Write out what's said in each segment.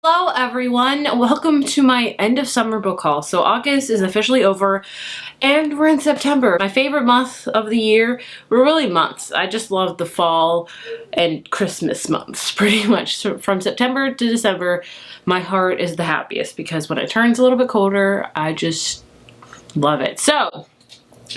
Hello everyone, welcome to my end of summer book haul. So August is officially over and we're in September. My favorite month of the year, we're really months. I just love the fall and Christmas months pretty much. So from September to December, my heart is the happiest because when it turns a little bit colder, I just love it. So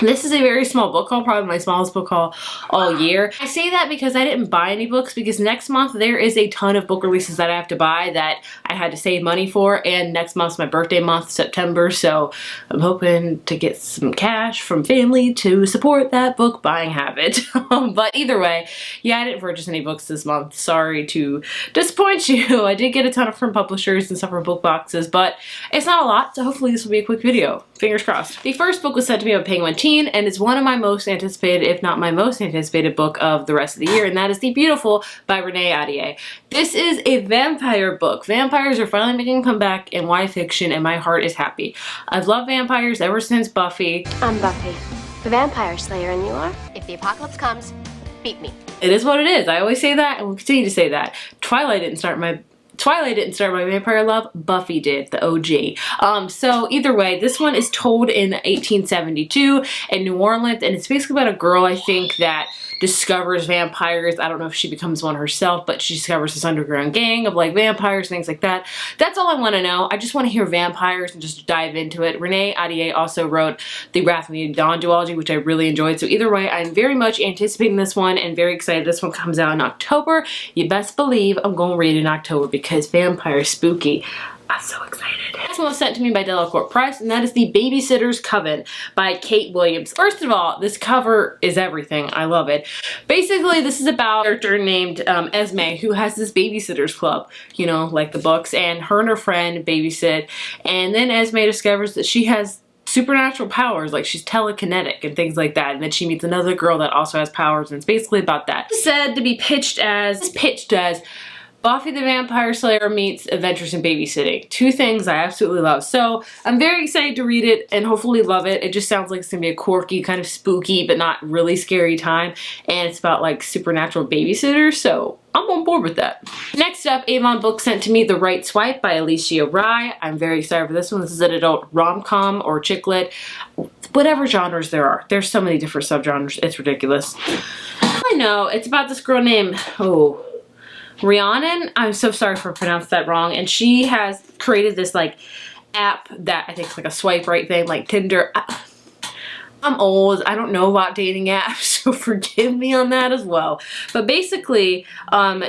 this is a very small book haul, probably my smallest book haul all year. I say that because I didn't buy any books because next month there is a ton of book releases that I have to buy that I had to save money for, and next month's my birthday month, September, so I'm hoping to get some cash from family to support that book buying habit. But either way, yeah, I didn't purchase any books this month. Sorry to disappoint you. I did get a ton of from publishers and stuff from book boxes, but it's not a lot, so hopefully this will be a quick video. Fingers crossed. The first book was sent to me by Penguin Teen, and it's one of my most anticipated, if not my most anticipated book of the rest of the year, and that is The Beautiful by Renee Ahdieh. This is a vampire book. Vampires are finally making a comeback in YA fiction, and my heart is happy. I've loved vampires ever since Buffy. I'm Buffy, the vampire slayer, and you are? If the apocalypse comes, beat me. It is what it is. I always say that, and will continue to say that. Twilight didn't start my vampire love, Buffy did, the OG. So either way, this one is told in 1872 in New Orleans, and it's basically about a girl, I think, that discovers vampires. I don't know if she becomes one herself, but she discovers this underground gang of like vampires, things like that. That's all I want to know. I just want to hear vampires and just dive into it. Renee Ahdieh also wrote the Wrath of the Dawn duology, which I really enjoyed. So either way, I'm very much anticipating this one and very excited. This one comes out in October. You best believe I'm going to read it in October because vampire spooky. I'm so excited. This one was sent to me by Delacorte Press, and that is The Babysitter's Coven by Kate Williams. First of all, this cover is everything. I love it. Basically, this is about a character named Esme who has this babysitters club, you know, like the books, and her and her friend babysit, and then Esme discovers that she has supernatural powers, like she's telekinetic and things like that, and then she meets another girl that also has powers, and it's basically about that. It's said to be pitched as Buffy the Vampire Slayer meets Adventures in Babysitting. Two things I absolutely love. So I'm very excited to read it and hopefully love it. It just sounds like it's gonna be a quirky, kind of spooky, but not really scary time. And it's about like supernatural babysitters, so I'm on board with that. Next up, Avon Books sent to me The Wrights Wife by Alicia Rye. I'm very excited for this one. This is an adult rom-com or chick lit, whatever genres there are. There's so many different subgenres, it's ridiculous. I know, it's about this girl named, Rhiannon, I'm so sorry for pronouncing that wrong, and she has created this like app that I think is like a swipe right thing, like Tinder. I'm old, I don't know about dating apps, so forgive me on that as well. But basically,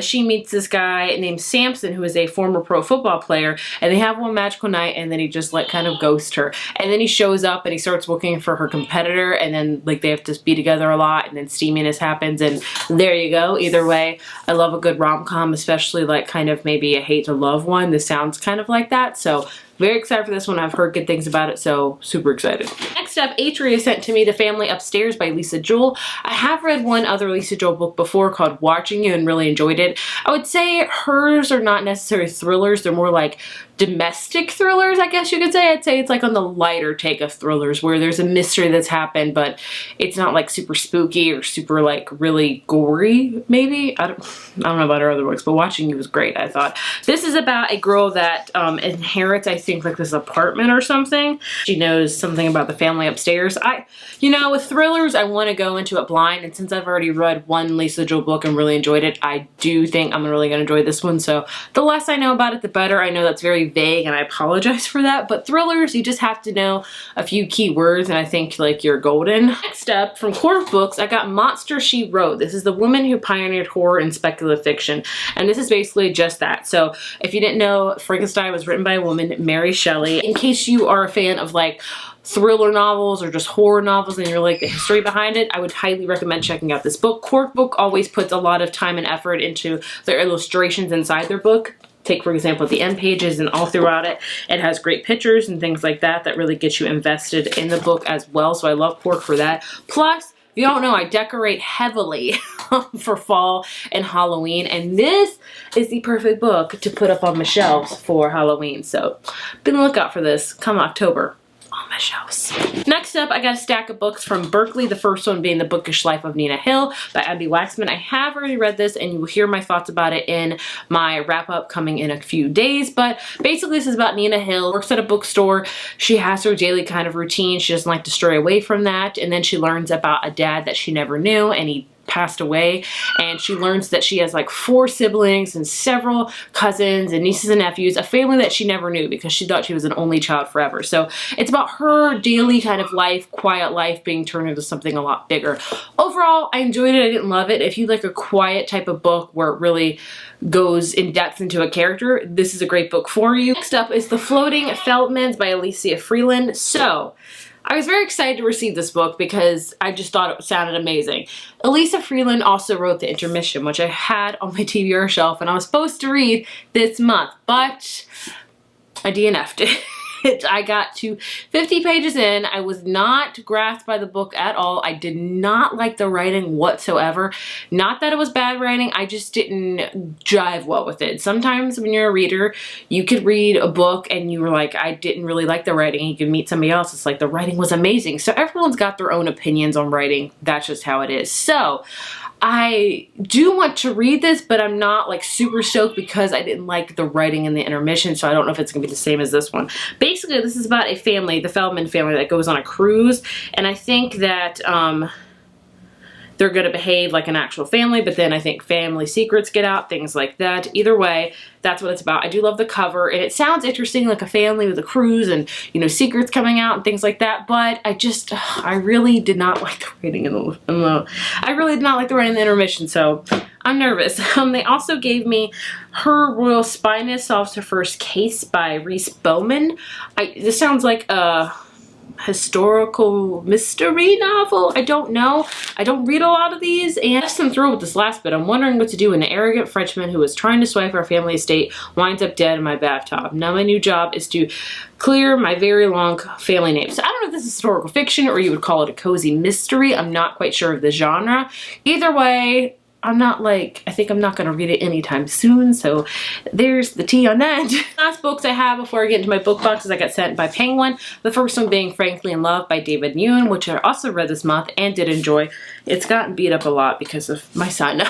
she meets this guy named Samson, who is a former pro football player, and they have one magical night, and then he just like kind of ghosts her. And then he shows up and he starts looking for her competitor, and then like they have to be together a lot, and then steaminess happens, and there you go. Either way, I love a good rom-com, especially like kind of maybe a hate to love one. This sounds kind of like that, so very excited for this one. I've heard good things about it, so super excited. Next up, Atria sent to me The Family Upstairs by Lisa Jewell. I have read one other Lisa Jewell book before called Watching You and really enjoyed it. I would say hers are not necessarily thrillers. They're more like domestic thrillers, I guess you could say. I'd say it's like on the lighter take of thrillers where there's a mystery that's happened, but it's not like super spooky or super like really gory, maybe. I don't know about her other books, but Watching You was great, I thought. This is about a girl that inherits, I think, like this apartment or something. She knows something about the family upstairs. You know, with thrillers, I want to go into it blind, and since I've already read one Lisa Jewell book and really enjoyed it, I do think I'm really going to enjoy this one, so the less I know about it, the better. I know that's very vague, and I apologize for that, but thrillers, you just have to know a few key words, and I think like you're golden. Next up, from Court Books, I got Monster She Wrote. This is the woman who pioneered horror and speculative fiction, and this is basically just that. So if you didn't know, Frankenstein was written by a woman, Mary Shelley. In case you are a fan of like thriller novels or just horror novels and you're like the history behind it, I would highly recommend checking out this book. Court Book always puts a lot of time and effort into their illustrations inside their book. Take, for example, the end pages and all throughout it. It has great pictures and things like that that really get you invested in the book as well. So I love Court for that. Plus, if you don't know, I decorate heavily for fall and Halloween, and this is the perfect book to put up on my shelves for Halloween. So be on the lookout for this come October. Oh my shelves. Next up, I got a stack of books from Berkeley. The first one being The Bookish Life of Nina Hill by Abby Waxman. I have already read this, and you will hear my thoughts about it in my wrap-up coming in a few days. But basically, this is about Nina Hill. Works at a bookstore. She has her daily kind of routine. She doesn't like to stray away from that. And then she learns about a dad that she never knew, and he passed away, and she learns that she has like 4 siblings and several cousins and nieces and nephews, a family that she never knew because she thought she was an only child forever. So it's about her daily kind of life, quiet life, being turned into something a lot bigger. Overall, I enjoyed it. I didn't love it. If you like a quiet type of book where it really goes in depth into a character, this is a great book for you. Next up is The Floating Feldmans by Alicia Freeland. So I was very excited to receive this book because I just thought it sounded amazing. Alicia Freeland also wrote The Intermission, which I had on my TBR shelf and I was supposed to read this month, but I DNF'd it. I got to 50 pages in. I was not grasped by the book at all. I did not like the writing whatsoever. Not that it was bad writing, I just didn't jive well with it. Sometimes when you're a reader, you could read a book and you were like, I didn't really like the writing. You could meet somebody else, it's like the writing was amazing. So everyone's got their own opinions on writing. That's just how it is. So I do want to read this, but I'm not like super stoked because I didn't like the writing in The Intermission, so I don't know if it's gonna be the same as this one. Basically, this is about a family, the Feldman family, that goes on a cruise, and I think that they're gonna behave like an actual family, but then I think family secrets get out, things like that. Either way, that's what it's about. I do love the cover, and it sounds interesting, like a family with a cruise and, you know, secrets coming out and things like that, but I really did not like the writing I really did not like the writing in The Intermission, so I'm nervous. They also gave me Her Royal Spyness Solves Her First Case by Reese Bowman. This sounds like a historical mystery novel. I don't know. I don't read a lot of these, and I'm just thrilled with this last bit. I'm wondering what to do when an arrogant Frenchman who is trying to swipe our family estate winds up dead in my bathtub. Now my new job is to clear my very long family name. So I don't know if this is historical fiction or you would call it a cozy mystery. I'm not quite sure of the genre. Either way, I think I'm not gonna read it anytime soon, so there's the tea on that. Last books I have before I get into my book boxes I got sent by Penguin. The first one being Frankly in Love by David Yoon, which I also read this month and did enjoy. It's gotten beat up a lot because of my son.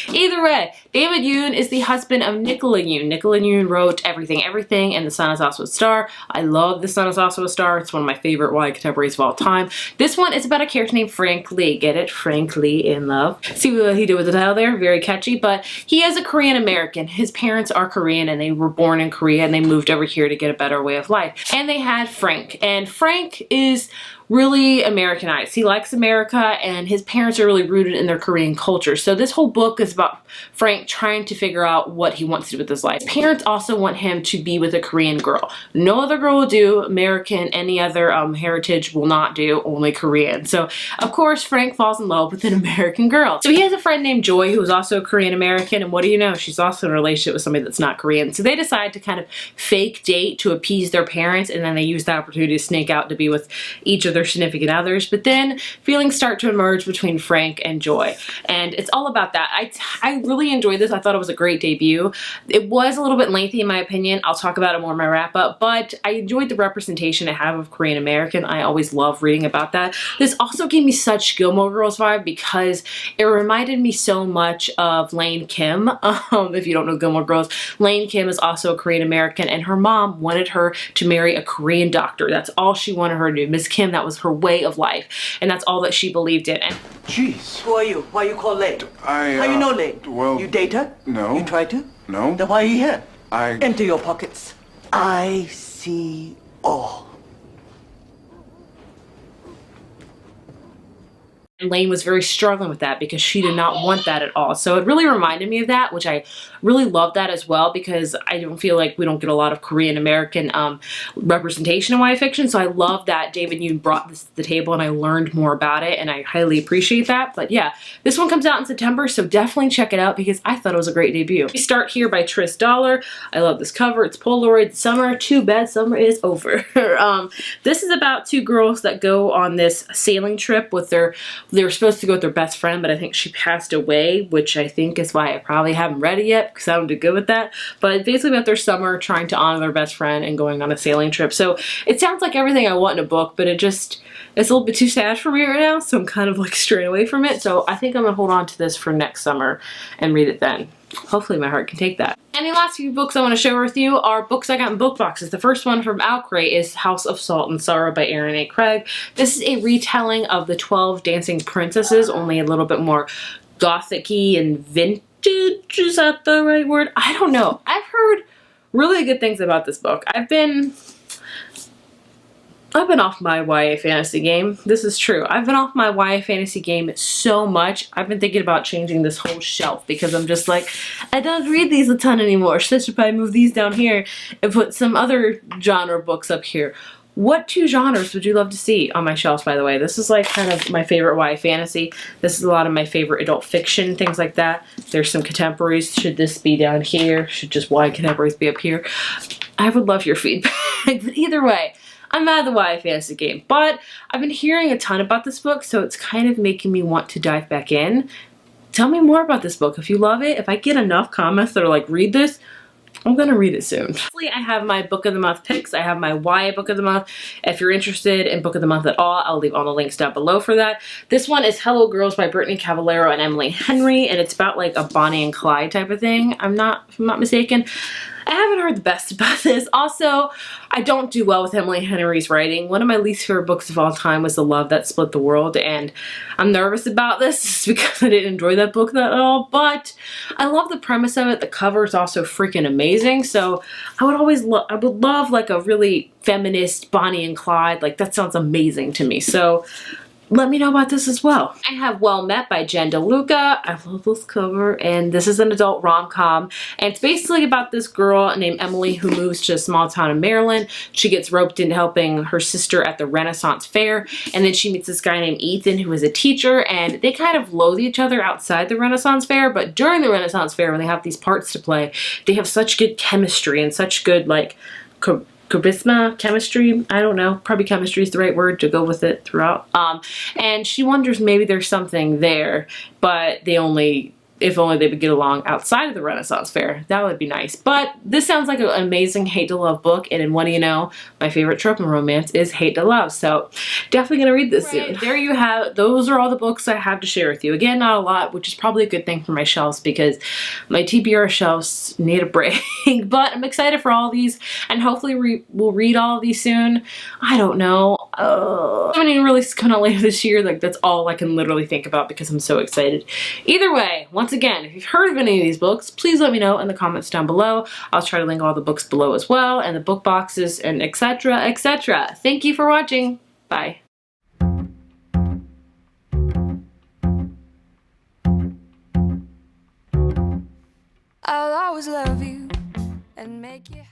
Either way, David Yoon is the husband of Nicola Yoon. Nicola Yoon wrote Everything, Everything and The Sun Is Also a Star. I love The Sun Is Also a Star. It's one of my favorite YA contemporaries of all time. This one is about a character named Frank Lee. Get it? Frankly in Love. See what he did with the title there? Very catchy. But he is a Korean American. His parents are Korean and they were born in Korea and they moved over here to get a better way of life. And they had Frank. And Frank is really Americanized. He likes America and his parents are really rooted in their Korean culture. So this whole book is about Frank trying to figure out what he wants to do with his life. His parents also want him to be with a Korean girl. No other girl will do. American, any other heritage will not do, only Korean. So of course Frank falls in love with an American girl. So he has a friend named Joy who is also a Korean American, and what do you know? She's also in a relationship with somebody that's not Korean. So they decide to kind of fake date to appease their parents, and then they use the opportunity to sneak out to be with each of their significant others. But then feelings start to emerge between Frank and Joy, and it's all about that. I really enjoyed this. I thought it was a great debut. It was a little bit lengthy in my opinion. I'll talk about it more in my wrap up, but I enjoyed the representation I have of Korean American. I always love reading about that. This also gave me such Gilmore Girls vibe because it reminded me so much of Lane Kim. If you don't know Gilmore Girls, Lane Kim is also a Korean American, and her mom wanted her to marry a Korean doctor. That's all she wanted her to do. Miss Kim, that was her way of life, and that's all that she believed in. And jeez. Who are you? Why you call Lane? How you know Lane? Well... You date her? No. You try to? No. Then why are you here? I... Empty your pockets. I see all. And Lane was very struggling with that because she did not want that at all. So it really reminded me of that, which I really love that as well, because I don't feel like we don't get a lot of Korean American representation in YA fiction. So I love that David Yoon brought this to the table and I learned more about it, and I highly appreciate that. But yeah, this one comes out in September, so definitely check it out because I thought it was a great debut. We start here by Tris Dollar. I love this cover. It's Polaroid summer. Too bad summer is over. This is about 2 girls that go on this sailing trip with their they were supposed to go with their best friend, but I think she passed away, which I think is why I probably haven't read it yet, because I don't do good with that. But it's basically about their summer trying to honor their best friend and going on a sailing trip. So it sounds like everything I want in a book, but it's a little bit too sad for me right now, so I'm kind of like straying away from it. So I think I'm gonna hold on to this for next summer and read it then. Hopefully my heart can take that. And the last few books I want to share with you are books I got in book boxes. The first one from Alcrate is House of Salt and Sorrow by Erin A. Craig. This is a retelling of the 12 Dancing Princesses, only a little bit more gothic-y and vintage. Is that the right word? I don't know. I've heard really good things about this book. I've been off my YA fantasy game. This is true. I've been off my YA fantasy game so much. I've been thinking about changing this whole shelf because I'm just like, I don't read these a ton anymore. So I should probably move these down here and put some other genre books up here. What 2 genres would you love to see on my shelves, by the way? This is like kind of my favorite YA fantasy. This is a lot of my favorite adult fiction, things like that. There's some contemporaries. Should this be down here? Should just YA contemporaries be up here? I would love your feedback. But either way, I'm out of the YA fantasy game, but I've been hearing a ton about this book, so it's kind of making me want to dive back in. Tell me more about this book if you love it. If I get enough comments that are like, read this, I'm gonna read it soon. Lastly, I have my book of the month picks. I have my YA book of the month. If you're interested in book of the month at all, I'll leave all the links down below for that. This one is Hello Girls by Brittany Cavallaro and Emily Henry, and it's about like a Bonnie and Clyde type of thing. If I'm not mistaken. I haven't heard the best about this. Also, I don't do well with Emily Henry's writing. One of my least favorite books of all time was The Love That Split the World, and I'm nervous about this just because I didn't enjoy that book that at all, but I love the premise of it. The cover is also freaking amazing, so I would love like a really feminist Bonnie and Clyde. Like, that sounds amazing to me. So let me know about this as well. I have Well Met by Jen DeLuca. I love this cover, and this is an adult rom-com, and it's basically about this girl named Emily who moves to a small town in Maryland. She gets roped into helping her sister at the Renaissance Fair, and then she meets this guy named Ethan who is a teacher, and they kind of loathe each other outside the Renaissance Fair, but during the Renaissance Fair when they have these parts to play, they have such good chemistry and such good like charisma, chemistry, I don't know, probably chemistry is the right word to go with it throughout. And she wonders maybe there's something there, but if only they would get along outside of the Renaissance Fair. That would be nice. But this sounds like an amazing hate to love book, and in what do you know, my favorite trope in romance is hate to love, so definitely gonna read this soon. There you have, those are all the books I have to share with you. Again, not a lot, which is probably a good thing for my shelves because my TBR shelves need a break, but I'm excited for all these, and hopefully we'll read all of these soon. I don't know. Something release coming out later this year, like that's all I can literally think about because I'm so excited. Either way, once again, if you've heard of any of these books, please let me know in the comments down below. I'll try to link all the books below as well, and the book boxes, and etc, etc. Thank you for watching. Bye. I'll always love you and make you